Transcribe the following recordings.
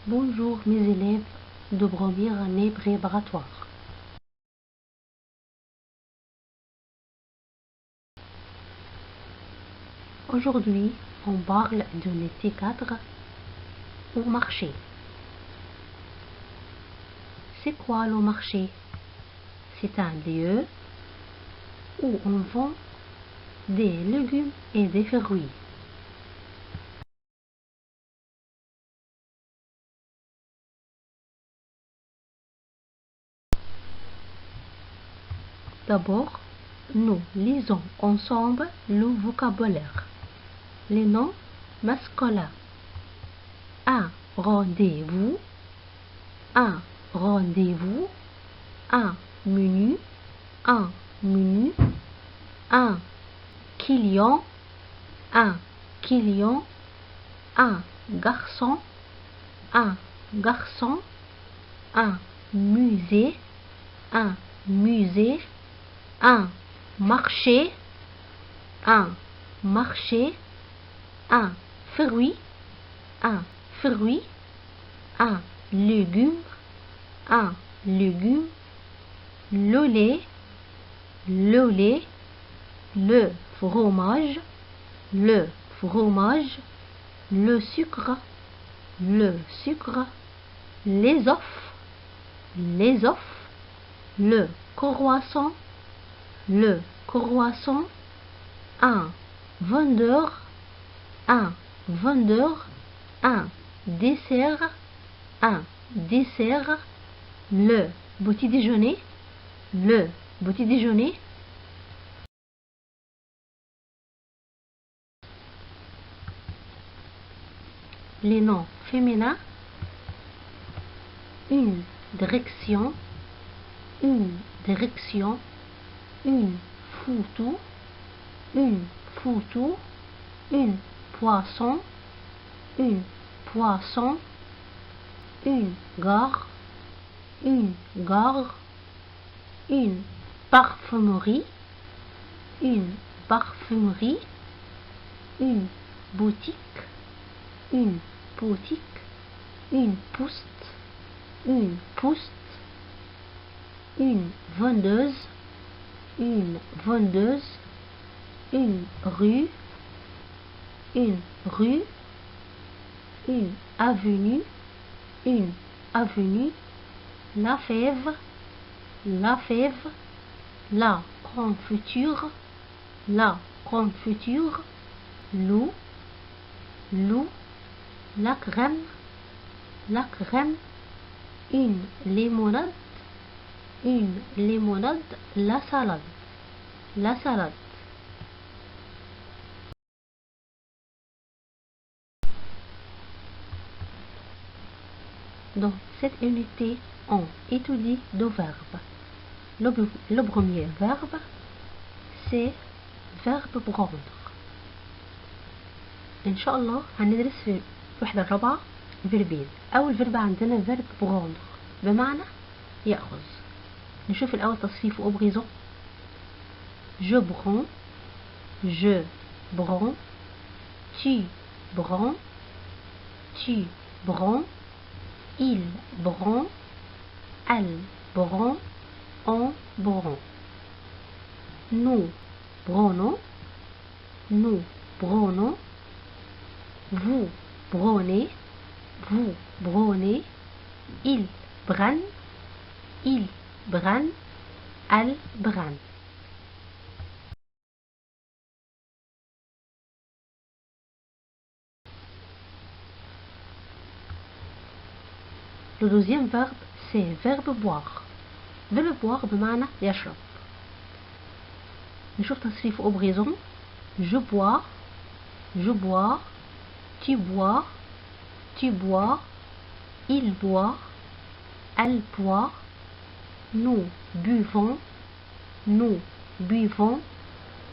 Bonjour mes élèves de première année préparatoire. Aujourd'hui, on parle de l'unité 4 au marché. C'est quoi le marché? C'est un lieu où on vend des légumes et des fruits. D'abord, nous lisons ensemble le vocabulaire. Les noms masculins. Un rendez-vous, un rendez-vous, un menu, un menu, un client, un client, un garçon, un garçon, un musée, un musée, un marché, un marché, un fruit, un fruit, un légume, un légume, le lait, le lait, le fromage, le fromage, le sucre, les œufs, le croissant, un vendeur, un vendeur, un dessert, le petit déjeuner, le petit déjeuner. Les noms féminins, une direction, une direction, une photo, une photo, une poisson, une poisson, une gare, une gare, une parfumerie, une parfumerie, une boutique, une boutique, une poste, une poste, une vendeuse, une vendeuse, une rue, une rue, une avenue, une avenue, la fève, la fève, la confiture, la confiture, l'eau, l'eau, la crème, une limonade, la salade, la salade. Dans cette unité, on étudie deux verbes. Le premier verbe, c'est verbe prendre. إن شاء الله هندرس في الوحدة الرابعة فيربين. أول فيرب عندنا فيرب prendre بمعنى يأخذ. نشوف الأول تصريفه au présent. Je prends, je prends, tu prends, tu prends, il prend, elle prend, on prend. Nous prenons, nous prenons, vous prenez, vous prenez, ils prennent, ils prennent, elles prennent. Le deuxième verbe, c'est verbe boire. verbe boire بمعنى يشرب. نشوف تصريفه au présent. Je bois, je bois, tu bois, tu bois, il boit, elle boit, nous buvons, nous buvons,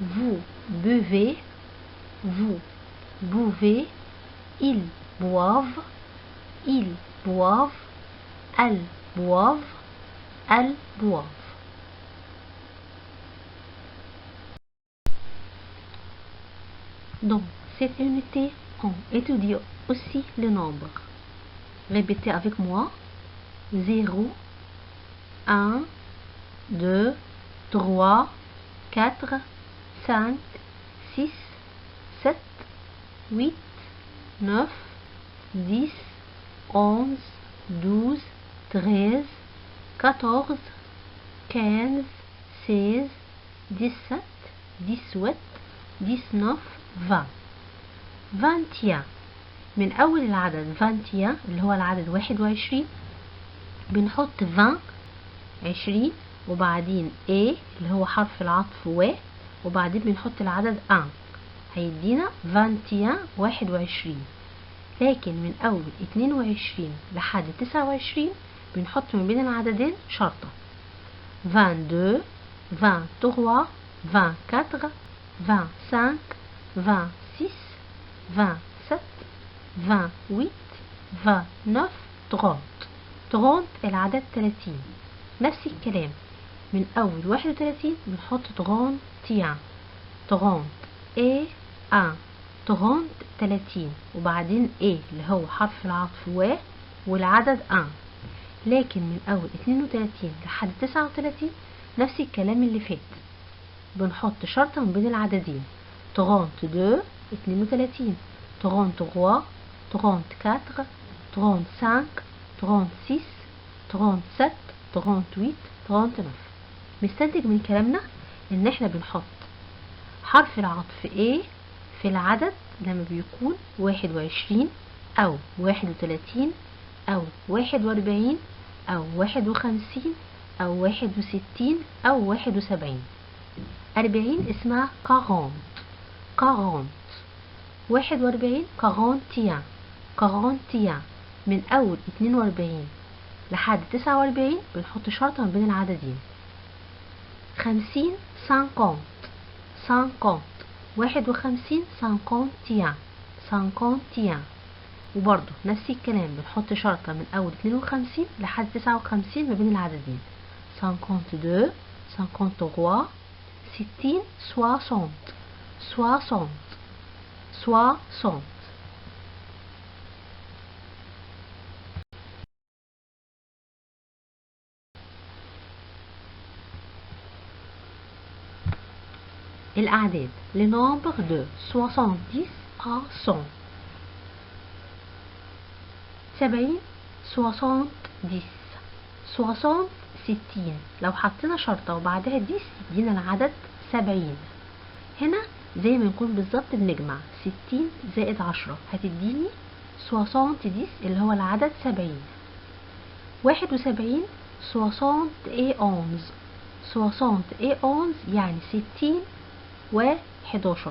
vous buvez, vous buvez, ils boivent, elles boivent, elles boivent. Dans cette unité, on étudie aussi le nombre. Répétez avec moi. 0, 1, 2, 3, 4, 5, 6, 7, 8, 9, 10, 11, 12, 13, 14, 15, 16, 17, 18, 19, 20. 21. من أول العدد 21 اللي هو العدد 21 بنحط 20 20 وبعدين A اللي هو حرف العطف و وبعدين بنحط العدد 1 هيدينا 21 21. لكن من أول 22 لحد 29 بنحط ما بين العددين شرطة 22 23 24 25 26 27 28 29 30. 30 العدد 30. نفس الكلام من أول 31 بنحط 31 30 A 1 30 30 وبعدين A اللي هو حرف العطف و والعدد 1. لكن من أول 32 لحد 39 نفس الكلام اللي فات بنحط شرطة من بين العددين 32 32 33 34 35 36 37 38 39. مستنتج من كلامنا ان احنا بنحط حرف العطف A في العدد لما بيكون 21 او 31 او 41 او 51 او 61 او 71. 40 اسمها 40 40. 41 41 41. من أول 42 لحد 49 بنحط شرطة ما بين العددين 50 50 50 51 51 51. وبرضه نفس الكلام بنحط شرطة من أول 52 لحد 59 ما بين العددين 52 53 60 60 60 60. الأعداد les nombres de 70 à 100 70 70 60 60. لو حطينا شرطة وبعدها 10 يدينا العدد 70. هنا زي ما نكون بالظبط بنجمع 60 زائد 10 هتديني 60 اللي هو العدد 70. 71 60 et 11 60 et 11 يعني 60 و11.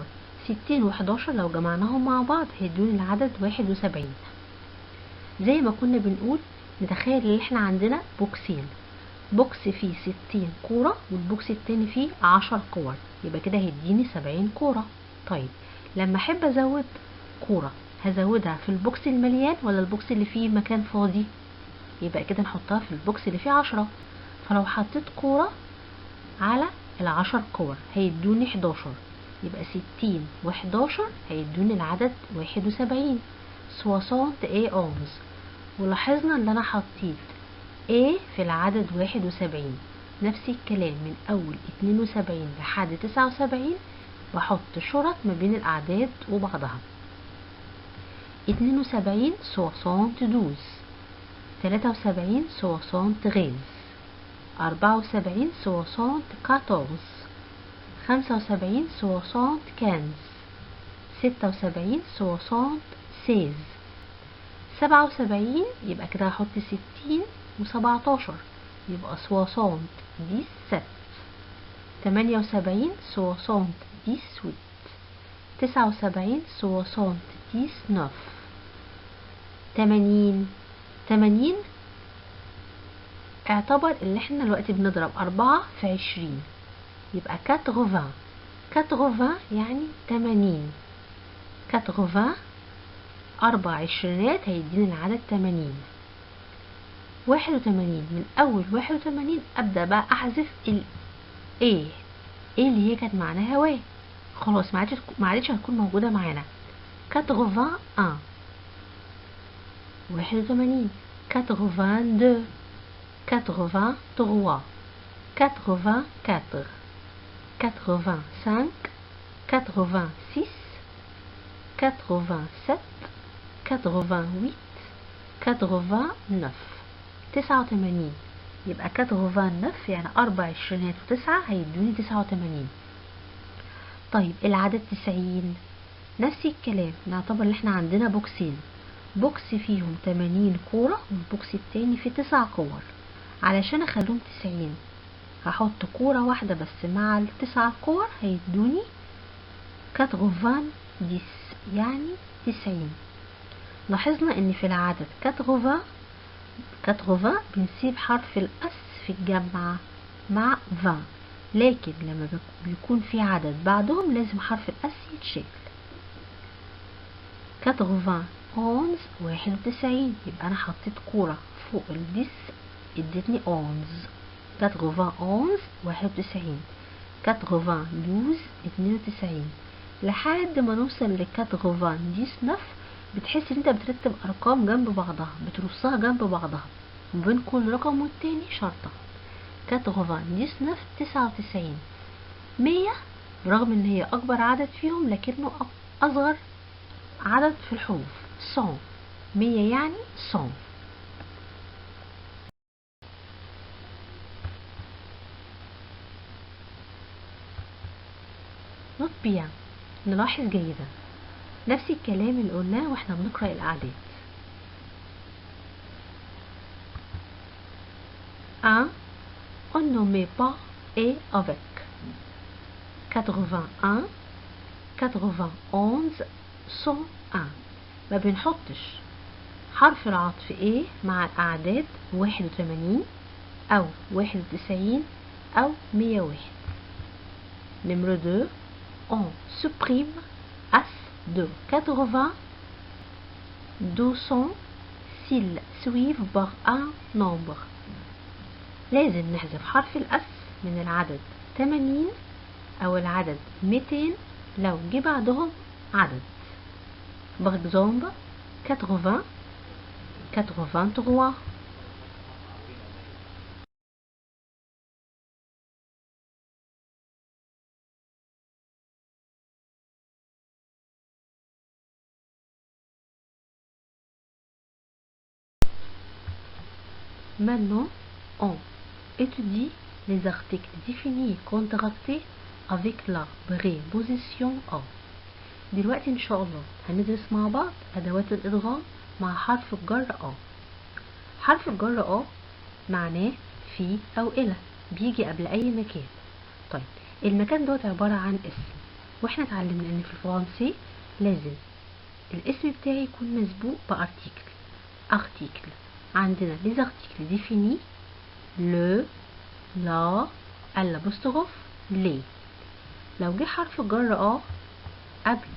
60 و11 لو جمعناهم مع بعض هيدوني العدد 71. زي ما كنا بنقول نتخيل ان احنا عندنا بوكسين، بوكس فيه 60 كورة والبوكس التاني فيه 10 كور، يبقى كده هيديني 70 كورة. طيب لما احب ازود كورة هزودها في البوكس المليان ولا البوكس اللي فيه مكان فاضي؟ يبقى كده نحطها في البوكس اللي فيه 10. فلو حطيت كورة على ال10 كور هيدوني 11، يبقى 60 و11 هيدوني العدد 71 60 et 11. ولاحظنا ان انا حطيت A في العدد 71. نفس الكلام من اول 72 لحد 79 بحط شرط ما بين الاعداد وبعضها 72 72 73 73 74 74 75 75 76 76 77. يبقى كده هحط 60 و17 يبقى 60 17. 78 60 18 79 60 19. 80 اعتبر اللي احنا دلوقتي بنضرب 4 في 20 يبقى 80 80 يعني 80. 80 4 عشرينات هيدينا العدد 80. 81 من اول 81 ابدأ بقى احذف ال A اللي هي كانت معناها و، خلاص ما عادش هتكون موجودة معانا. 81 81 82 83 84 85 86 87 88 89 89 يبقى 89 يعني 4 عشرينات و9 هيدوني 89. طيب العدد 90 نفس الكلام، نعتبر ان احنا عندنا بوكسين، بوكس فيهم 80 كورة والبوكس التاني فيه 9 كور. علشان اخليهم 90 هحط كورة واحدة بس مع ال9 كور هيدوني 90 يعني 90. لاحظنا ان في العدد 80 بنسيب حرف الاس في الجمع مع 20، لكن لما بيكون في عدد بعدهم لازم حرف الاس يتشال. 91 91 يبقى انا حطيت كورة فوق الديس ادتني 11. 91 91 92 92 لحد ما نوصل ل 99. بتحس ان انت بترتب ارقام جنب بعضها، بترصها جنب بعضها وبين كل رقم والتاني شرطة. 99 99 100 برغم ان هي اكبر عدد فيهم لكنه اصغر عدد في الحروف. 100 100 يعني 100. نوت بيان، نلاحظ جيدا نفس الكلام اللي قلناه واحنا بنقرأ الأعداد. 1 on ne met pas et avec. 81 91 101 ما بنحطش حرف العطف ايه مع الأعداد 81 أو 91 أو 101. Numéro 2 on supprime as de 80 200 s'ils suivent par un nombre. لازم نحذف حرف الأس من العدد 80 أو العدد 200 لو جه بعدهم عدد. Par exemple 80 83. Maintenant, on étudie les articles définis et contractés avec la préposition A. دلوقتي إن شاء الله هندرس مع بعض أدوات الإدغام مع حرف الجر A. حرف الجر A معناه في أو إلى، بيجي قبل أي مكان. طيب المكان دوت عبارة عن اسم، واحنا اتعلمنا ان في الفرنسي لازم الاسم بتاعي يكون مسبوق بارتيكل. ارتيكل عندنا les articles définis le la الابوستروف les. لو جه حرف الجر A قبل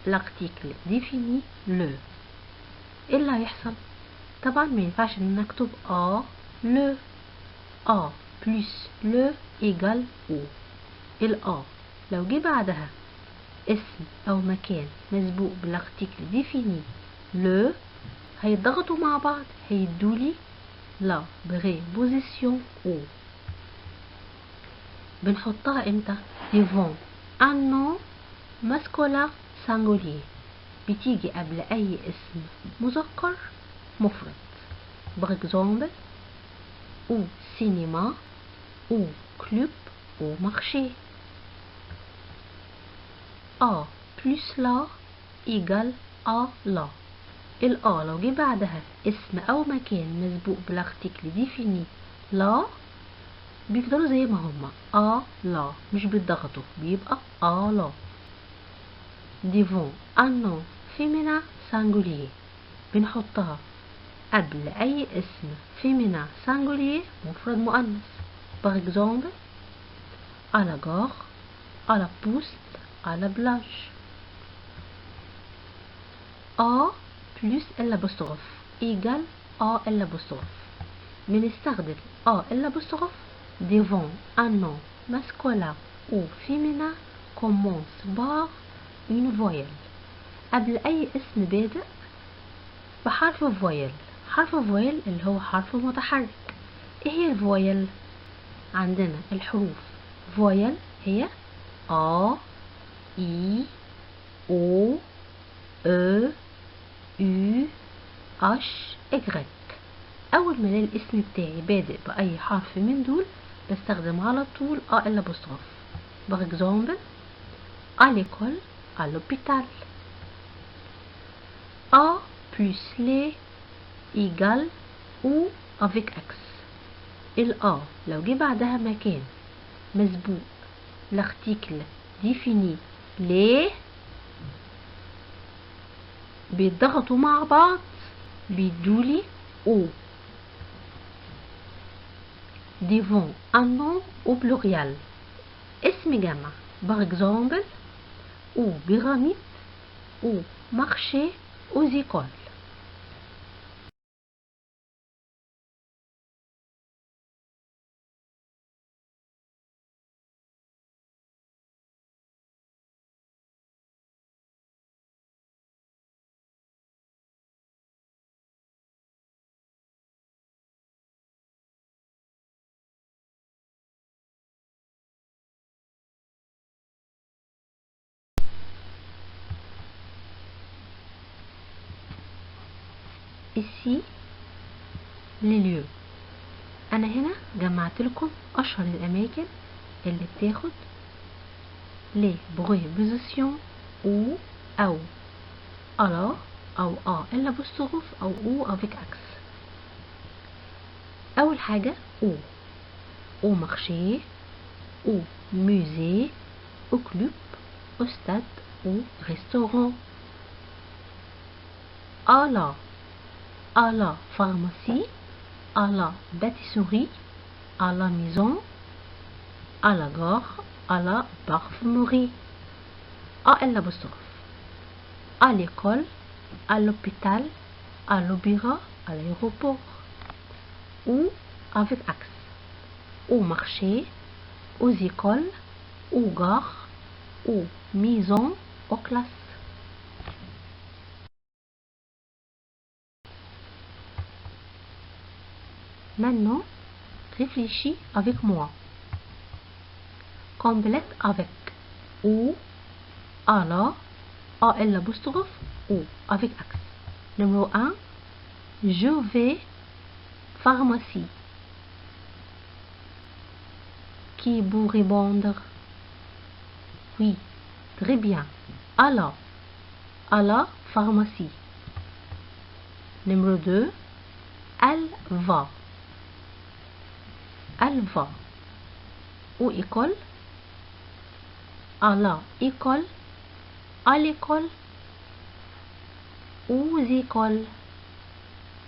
l'article défini le ايه اللي هيحصل؟ طبعا ما ينفعش ان نكتب A le A plus le égale O. ال A لو جه بعدها اسم او مكان مسبوق بالارتيكل défini le هيتضغطوا مع بعض هيدولي لا préposition O. بنحطها امتى؟ devant un nom masculin singulier، بتيجي قبل اي اسم مذكر مفرد. par exemple au cinéma au club au marché. A plus la égale A la. ال A لو جه بعدها اسم أو مكان مسبوق بالارتيكل défini لا بيفضلوا زي ما هما A la، مش بيتضغطوا، بيبقى A la. devant un nom féminin singulier بنحطها قبل أي اسم féminin singulier مفرد مؤنث. par exemple à la gare à la poste à la plage. A plus الابوستروف égale A الابوستروف. بنستخدم A الابوستروف devant un nom masculin ou féminin commence par une voyelle. قبل أي اسم بادئ بحرف فويل. حرف فويل اللي هو حرف متحرك. ايه هي الفويل؟ عندنا الحروف فويل هي A I O E U H Y. اول ما الاقي الاسم بتاعي بادئ باي حرف من دول بستخدم على طول A الابوستروف. par exemple à l'école, à l'hôpital. A plus les égale ou avec X. A لو جه بعدها مكان مسبوق l'article défini les بيتضغطوا مع بعض بيدولي O devant un nom au pluriel اسم جمع par exemple aux pyramides, au marché, aux écoles. ici les lieux. انا هنا جمعت لكم اشهر الاماكن اللي بتاخد les prépositions ou او alors او الابوستروف او او avec X. اول حاجه au marché, au musée, au club, au stade, au restaurant. à la pharmacie, à la pâtisserie, à la maison, à la gare, à la parfumerie. à l'apostrophe. À l'école, à l'hôpital, à l'opéra, à l'aéroport. Ou avec axe. Au marché, aux écoles, aux gares, aux maisons, aux classes. Maintenant, réfléchis avec moi. Complète avec ou, à la, à l'apostrophe ou avec axe. Numéro 1. Je vais pharmacie. Qui vous répondre? Oui, très bien. À la pharmacie. Numéro 2. Elle va. Elle va. Où école? À la école. À l'école. Aux écoles.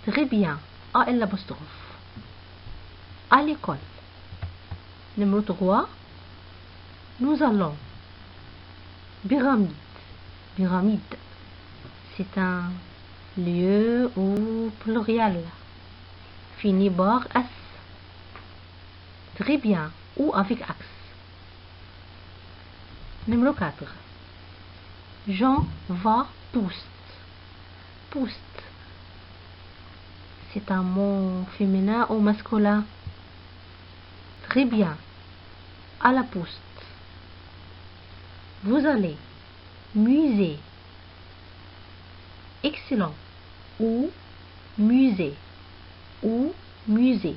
Très bien. À l'apostrophe. À l'école. Numéro 3. Nous allons. Pyramide. Pyramide. C'est un lieu au pluriel. Fini par S. Très bien. Ou avec axe. Numéro 4. Jean va poste. Poste. C'est un mot féminin ou masculin. Très bien. À la poste. Vous allez. Musée. Excellent. Ou musée. Ou musée.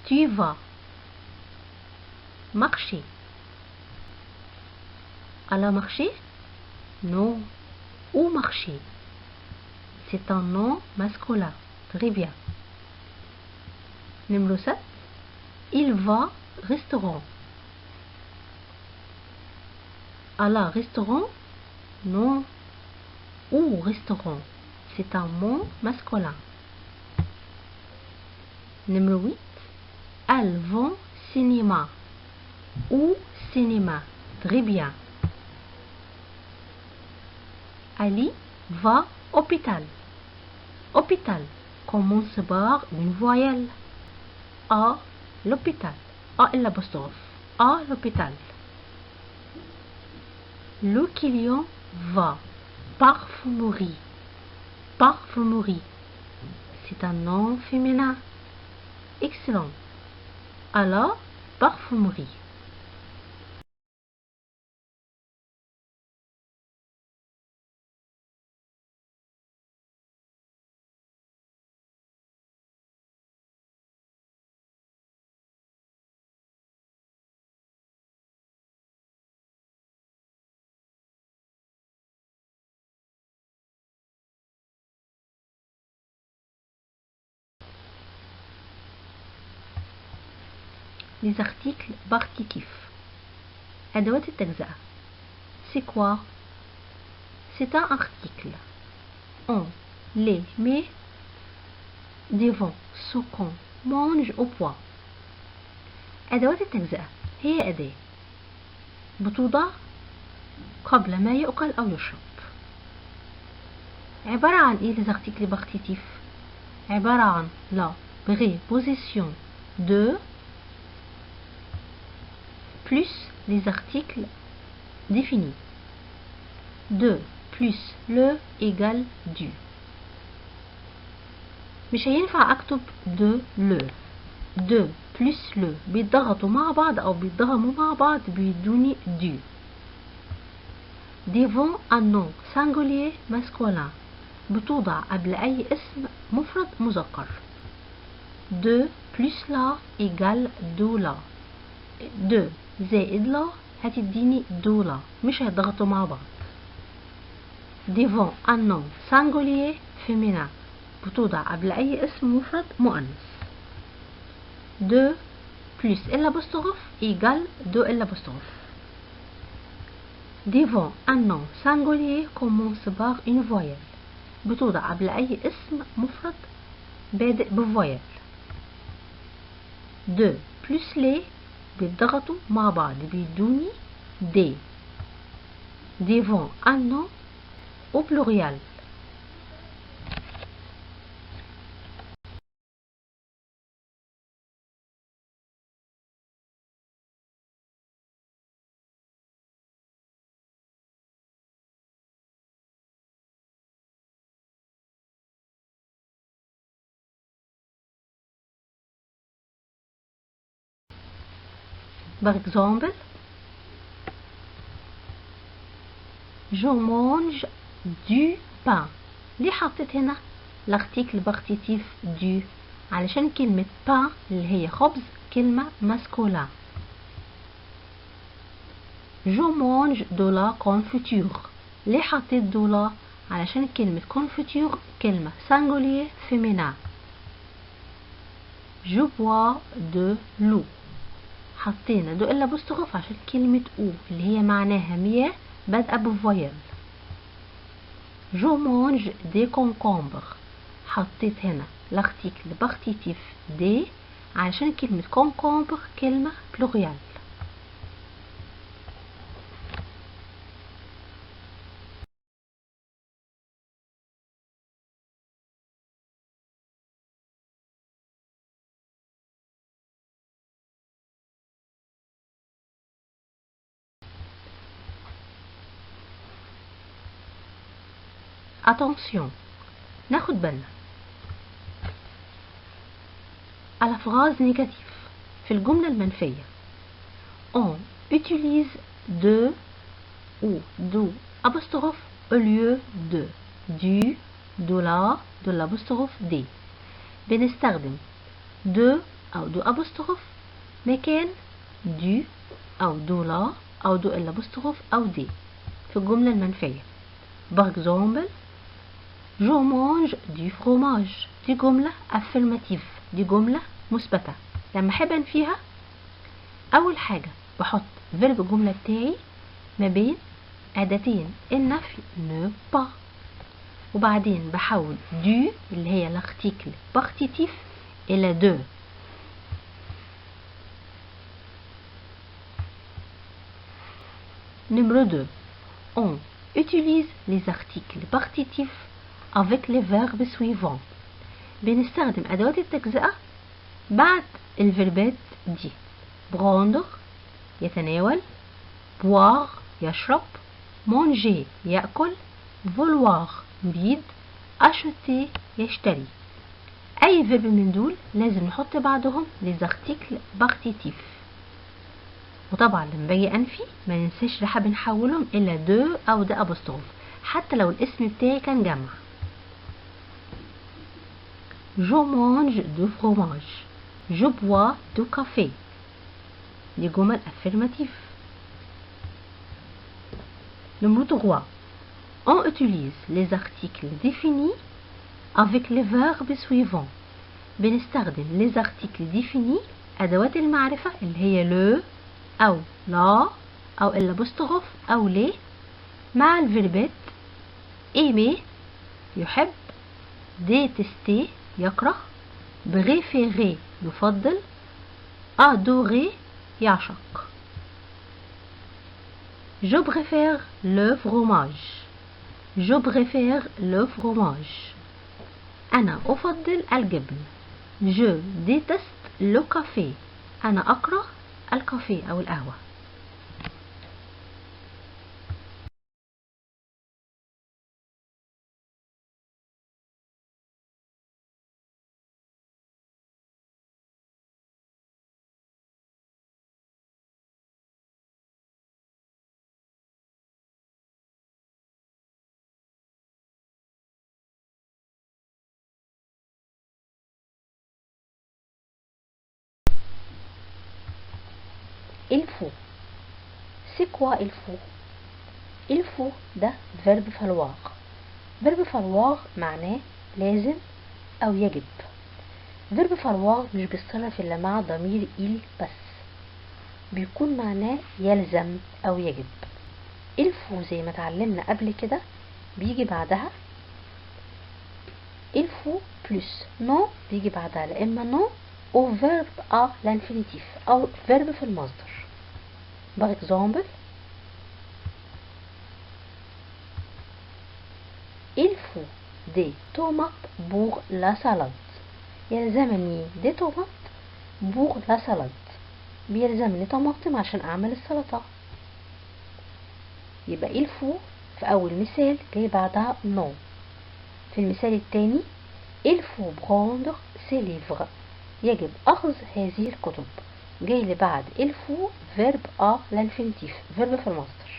Tu vas. Marché. À la marché? Non. Au marché. C'est un nom masculin. Très bien. Numéro 7. Il va restaurant. À la restaurant? Non. Au restaurant. C'est un mot masculin. Numéro 8. Elles vont cinéma. Ou cinéma. Très bien. Ali va hôpital. Hôpital commence par une voyelle. À l'hôpital. À l'apostrophe. À l'hôpital. Le client va. parfumerie. Parfumerie. C'est un nom féminin. Excellent. À la parfumerie. Les articles partitifs. أدوات التجزئة. C'est quoi? C'est un article. On, les, met, devant, ce qu'on mange au poids. أدوات التجزئة هي أداة بتوضع قبل ما يؤكل أو يشرب. عبارة عن إيه les articles partitifs؟ عبارة عن la préposition de plus les articles définis. De plus le égale du. مش هينفع أكتب de le. de plus le بيتضغطوا مع بعض أو بيتضغموا مع بعض بيدوني du. devant un nom singulier masculin بتوضع قبل أي اسم مفرد مذكر. de plus la égale de la. de زائد لا هتديني دولا مش هيتضغطوا مع بعض. devant un nom singulier féminin بتوضع قبل أي اسم مفرد مؤنث. de plus l'apostrophe égale de l'apostrophe. devant un nom singulier commence par une voyelle بتوضع قبل أي اسم مفرد بادئ بفويل. de plus les بيتضغطوا مع بعض بيدوني des. devant un nom au pluriel. Par exemple, je mange du pain. ليه حطيت هنا l'article partitif du؟ علشان كلمة pain اللي هي خبز كلمة masculin. je mange de la confiture. ليه حطيت de la؟ علشان كلمة confiture كلمة singulier féminin. je bois de l'eau. حطينا دو إلا بوستغف عشان كلمة أو اللي هي معناها مياه بادئة بفويل. je mange des concombres. حطيت هنا l'article partitif des عشان كلمة concombre كلمة pluriel. Attention, ناخد بالنا. à la phrase négative في الجملة المنفية on utilise de ou do apostrophe au lieu de du, de la, de l'apostrophe des. بنستخدم de أو do apostrophe مكان du أو do la أو do l'apostrophe أو des في الجملة المنفية. par exemple je mange du fromage. دي جملة affirmative، دي جملة مثبتة. لما احب انفيها اول حاجة بحط فيرب الجملة بتاعي ما بين اداتين النفي ne pas وبعدين بحول du اللي هي l'article partitif الى de. Numéro 2. On utilise les articles partitifs avec les verbes suivants. بنستخدم أدوات التجزئة بعد الفيربات دي. prendre يتناول، boire يشرب، manger يأكل، vouloir نريد، acheter يشتري. أي فيرب من دول لازم نحط بعدهم les articles partitifs. وطبعا لما باجي أنفي ما ننساش رح بنحولهم إلا دو أو د أبوستروف حتى لو الاسم بتاعي كان جمع. Je mange du fromage. Je bois du café. دي جمل affirmative. Numéro 3. On utilise les articles définis avec les verbes suivants. بنستخدم les articles définis أدوات المعرفة اللي هي le أو la أو الأبوستروف أو les مع الفيربات aimer يحب، détester يكره، préférer يفضل، adorer يعشق. Je préfère le fromage. Je préfère le fromage. أنا أفضل الجبن. Je déteste le café. أنا أكره الكافيه أو القهوة. Il faut. C'est quoi il faut? Il faut ده verbe falloir. verbe falloir معناه لازم أو يجب. verbe falloir مش بيتصرف إلا مع ضمير il بس، بيكون معناه يلزم أو يجب. il faut زي ما اتعلمنا قبل كده بيجي بعدها il faut plus non، بيجي بعدها لا إما non أو verbe à l'infinitif أو verbe في المصدر. Par exemple, il faut des tomates pour la salade. يلزمني des tomates pour la salade. بيلزمني طماطم عشان أعمل السلطة. يبقى il faut في أول مثال جاي بعدها non. في المثال الثاني il faut prendre ces livres. يجب أخذ هذه الكتب. جاي اللي بعد il faut verbe à l'infinitif verbe في المصدر.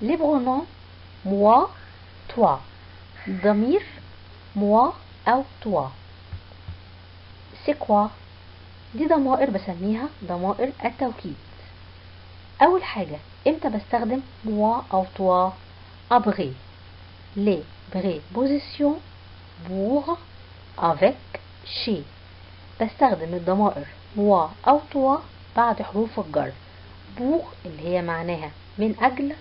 les pronoms moi toi. ضمير moi أو toi. c'est quoi؟ دي ضمائر بسميها ضمائر التوكيد. أول حاجة إمتى بستخدم moi أو toi؟ après les prépositions pour avec chez. بستخدم الضمائر moi أو toi بعد حروف الجر. pour اللي هي معناها من أجل،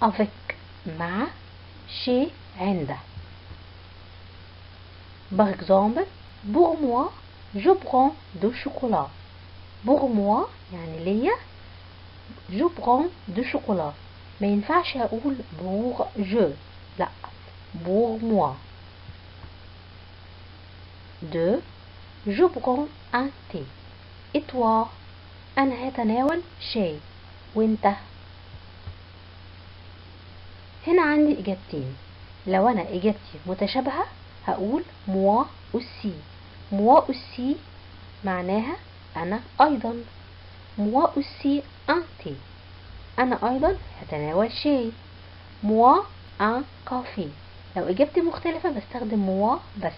avec مع، chez عند. par exemple pour moi je prends du chocolat. pour moi يعني ليا je prends du chocolat. ما ينفعش أقول pour je، لا pour moi. 2 je prends un thé. et toi؟ أنا هتناول شاي. وانت؟ هنا عندي إجابتين. لو أنا إجابتي متشابهة هقول moi aussi. moi aussi معناها أنا أيضا. moi aussi un thé. أنا أيضا هتناول شاي. moi un café. لو إجابتي مختلفة بستخدم moi بس.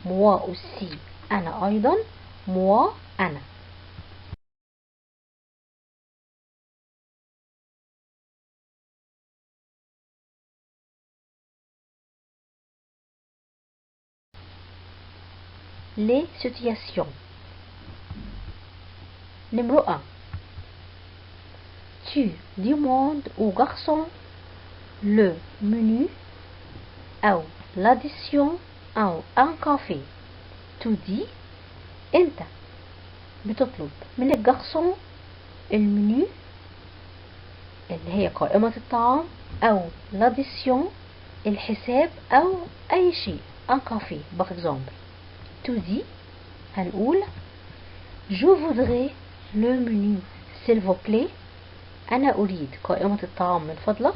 moi aussi أنا أيضا. moi أنا. les situations. Numéro 1. Tu demandes au garçon le menu أو l'addition أو un café. tu dis أنت بتطلب من الجرسون المنيو اللي هي قائمة الطعام أو l'addition الحساب أو أي شيء. un café par exemple. tu dis هنقول je voudrais le menu s'il vous plaît. أنا أريد قائمة الطعام من فضلك.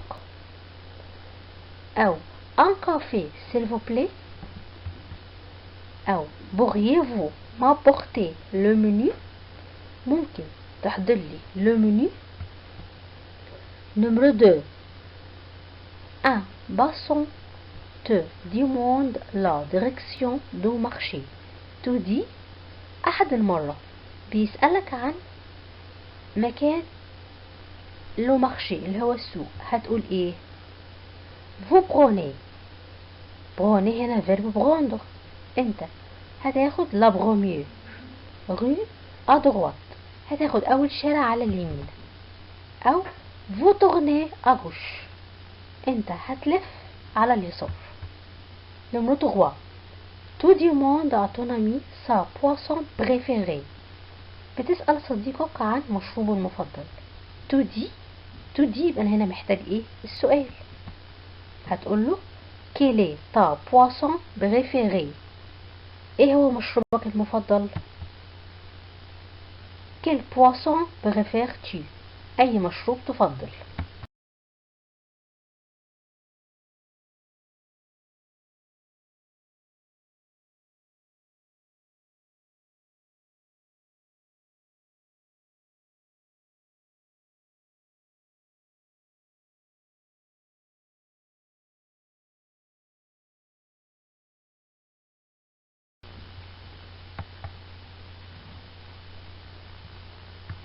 أو un café s'il vous plaît. أو pourriez-vous m'apporter le menu. ممكن تحضر لي le menu. Numéro 2. Un passant te demande la direction du marché. tu dis أحد المرة بيسألك عن مكان لو مارشي اللي هو السوق. هتقول ايه؟ vous prenez. prenez هنا verbe prendre. انت هتاخد la première rue à droite. هتاخد اول شارع على اليمين. او vous tournez à gauche. انت هتلف على اليسار. numéro 3. tu demandes à ton ami sa boisson préférée. بتسأل صديقك عن مشروبه المفضل. tu dis يبقى هنا محتاج ايه؟ السؤال. هتقول له quel est ta boisson préférée. ايه هو مشروبك المفضل؟ quel boisson préfères-tu. اي مشروب تفضل.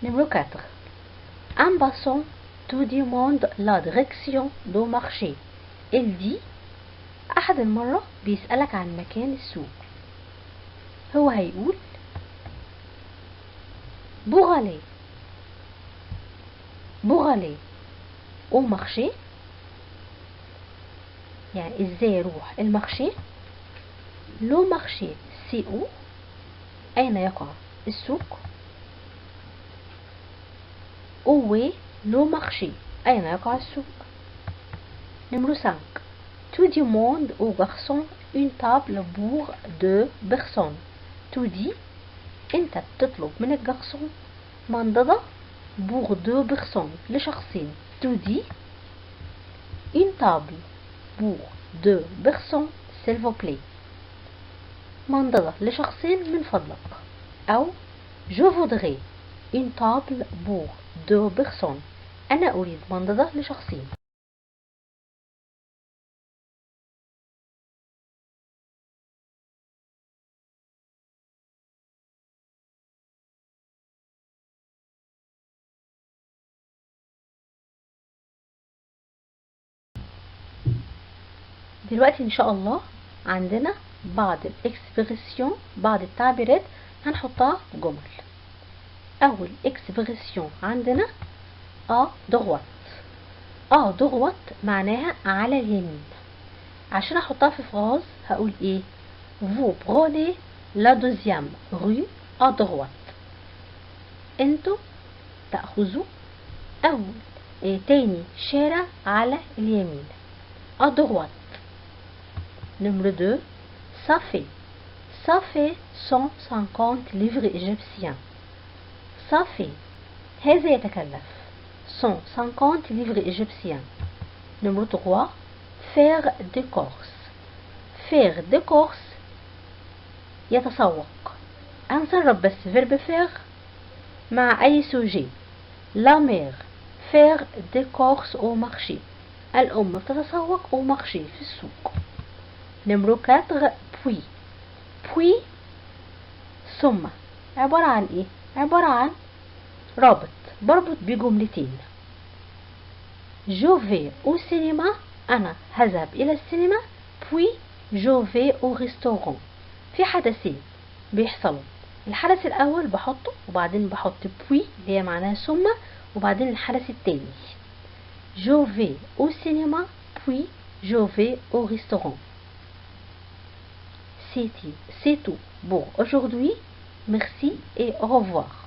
Numéro 4. Un passant te demande la direction du marché. il dit أحد المرة بيسألك عن مكان السوق. هو هيقول pour aller au marché. يعني ازاي اروح المارشي. لو مارشي سي او أين يقع السوق. où لو مارشي أين يقع السوق. Numéro 5. tu demandes au garçon une table pour 2 personnes. tu dis انت بتطلب من الجرسون منضدة pour 2 personnes لشخصين. tu dis une table pour 2 personnes s'il vous plaît. منضدة لشخصين من فضلك. أو je voudrais une table pour 2 personnes. أنا أريد منضدة لشخصين. دلوقتي إن شاء الله عندنا بعض الإكسبريسيون، بعض التعبيرات هنحطها في جمل. أول إكسبريسيون عندنا à droite. à droite معناها على اليمين. عشان أحطها في فراز هقول إيه؟ vous prenez la deuxième rue à droite. انتوا تأخذوا أول تاني شارع على اليمين. à droite. Numéro 2. Ça fait 150 livres égyptiens. ça fait هذا يتكلف 150 livres égyptiens. Numéro 3. faire des courses. faire des courses يتسوق. هنسرب بس verbe faire مع أي sujet. la mère faire des courses au marché. الأم تتسوق au marché في السوق. Numéro 4. puis ثم عبارة عن ايه؟ عبارة عن رابط بربط بجملتين. je vais au cinéma. أنا هذهب إلى السينما. puis je vais au restaurant. في حدثين بيحصلوا. الحدث الأول بحطه وبعدين بحط puis اللي هي معناها ثم وبعدين الحدث التاني. je vais au cinéma puis je vais au restaurant. C'est tout pour aujourd'hui. Merci et au revoir.